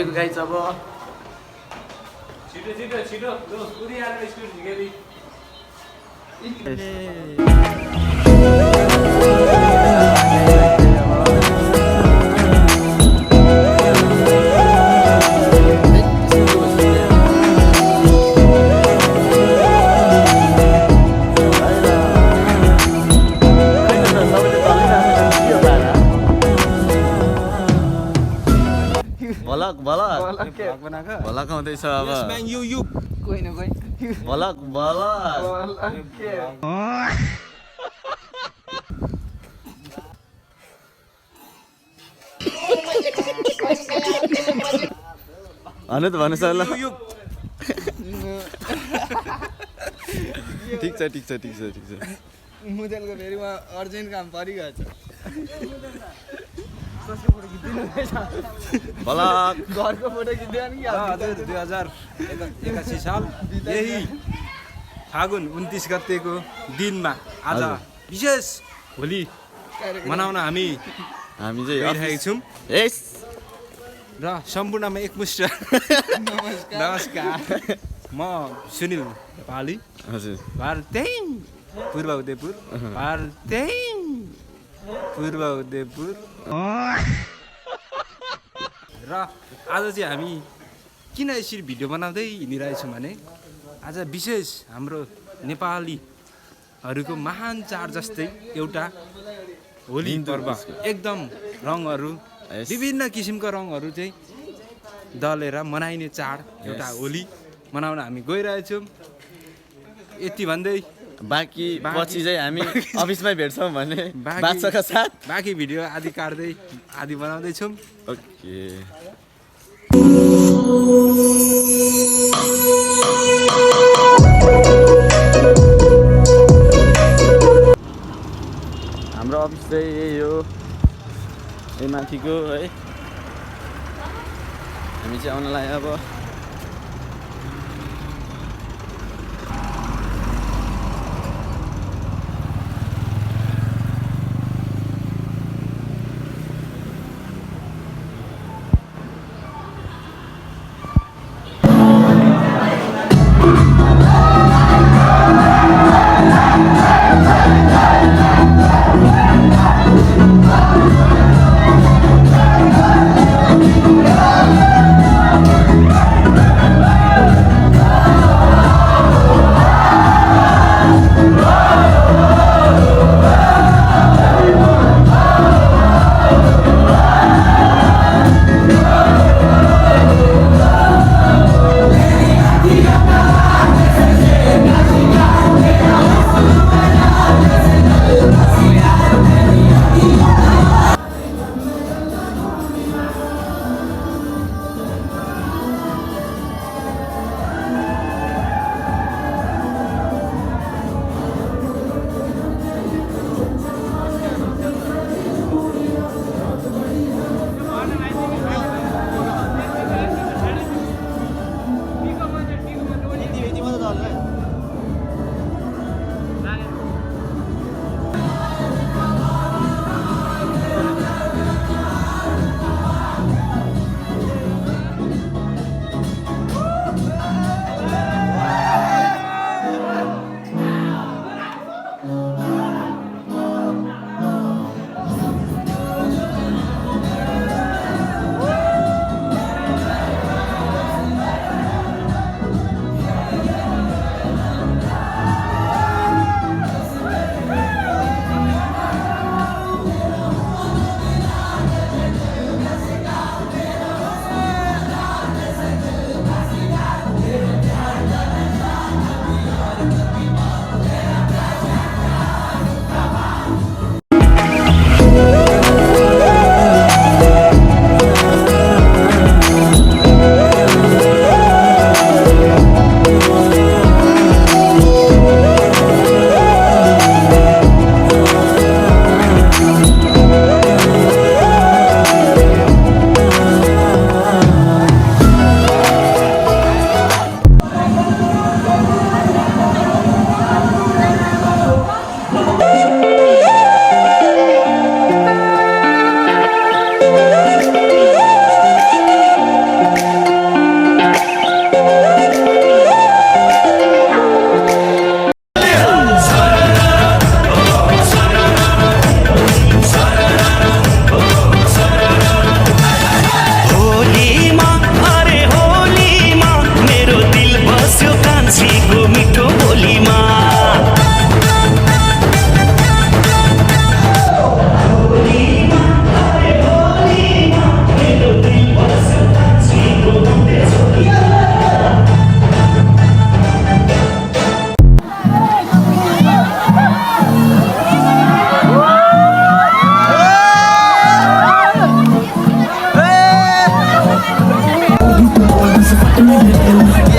गयो गाइस अब छिटो छिटो छिटो लु उडिहाल्नु स्पिड झिकेरी भलक आउँदैछ अब कोही न कोही भलक भन्नु त भन्नुहोस् ल ठिक छ मुदेलको फेरि उहाँ अर्जेन्ट काम परिगएछ भलक घरको फोटो खिच्दैन कि हजुर 2081 साल यही फागुन 29 गतेको दिनमा आज विशेष होली मनाउन हामी चाहिँ गइरहेका छौँ यस र सम्पूर्णमा एकमुष्ट नमस्कार म सुनिल नेपाली हजुर भारतेङ पूर्व उदयपुर भारतेङ पूर्व उदयपुर र आज चाहिँ हामी किन यसरी भिडियो बनाउँदै हिँडिरहेछौँ भने आज विशेष हाम्रो नेपालीहरूको महान चाड जस्तै एउटा होली पर्व एकदम रङहरू विभिन्न किसिमको रङहरू चाहिँ दलेर मनाइने चाड एउटा होली मनाउन हामी गइरहेछौँ यति भन्दै बाँकी पछि चाहिँ हामी अफिसमै भेट्छौँ भने बादशाहका साथ बाँकी भिडियो आदि काट्दै आदि बनाउँदैछौँ ओके हाम्रो अफिस चाहिँ यही हो यही माथिको है हामी चाहिँ आउन लाग्यो अब Yeah.